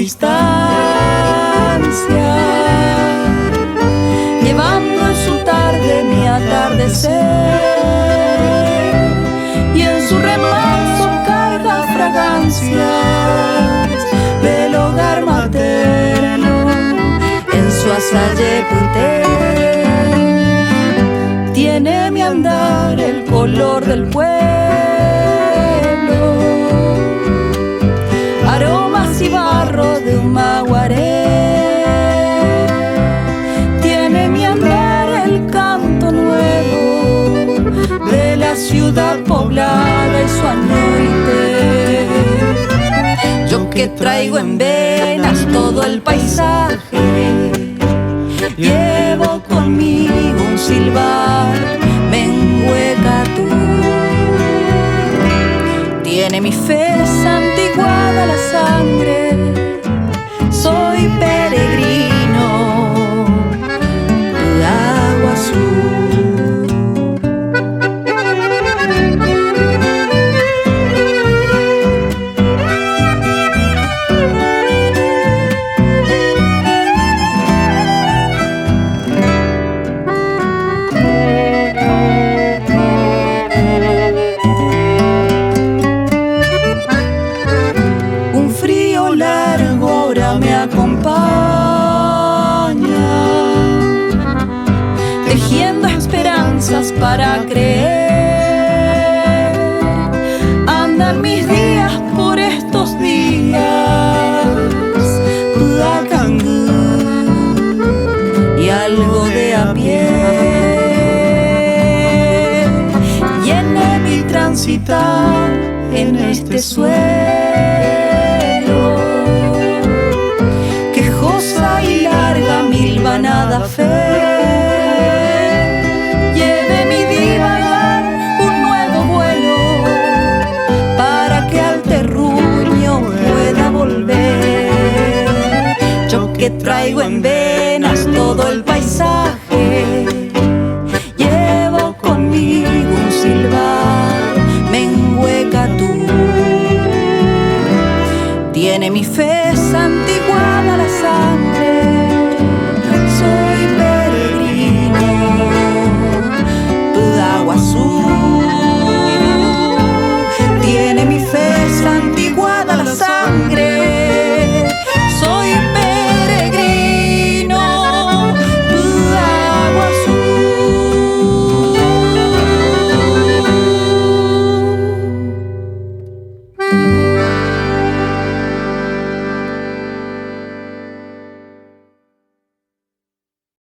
distancia, llevando en su tarde mi atardecer, y en su remanso carga fragancias del hogar materno. En su asalle tiene mi andar el color del pueblo, aromas y barro de un maguaré. Tiene mi andar el canto nuevo de la ciudad poblada y su anoite. Yo que traigo en venas todo el paisaje, llevo conmigo un silbar, Menguecatú. Tiene mi fe santiguada la sangre, soy peregrino de agua azul. Tejiendo esperanzas para creer, andan mis días por estos días, Puacangú y algo de a pie. Llené mi transitar en este suelo, quejosa y larga milvanada fe. Que traigo en venas todo el paisaje, llevo conmigo un silbar, Menguecatú. Tiene mi fe santiguada la sangre, soy peregrino de agua azul. Tiene mi fe santiguada la sangre, soy azul.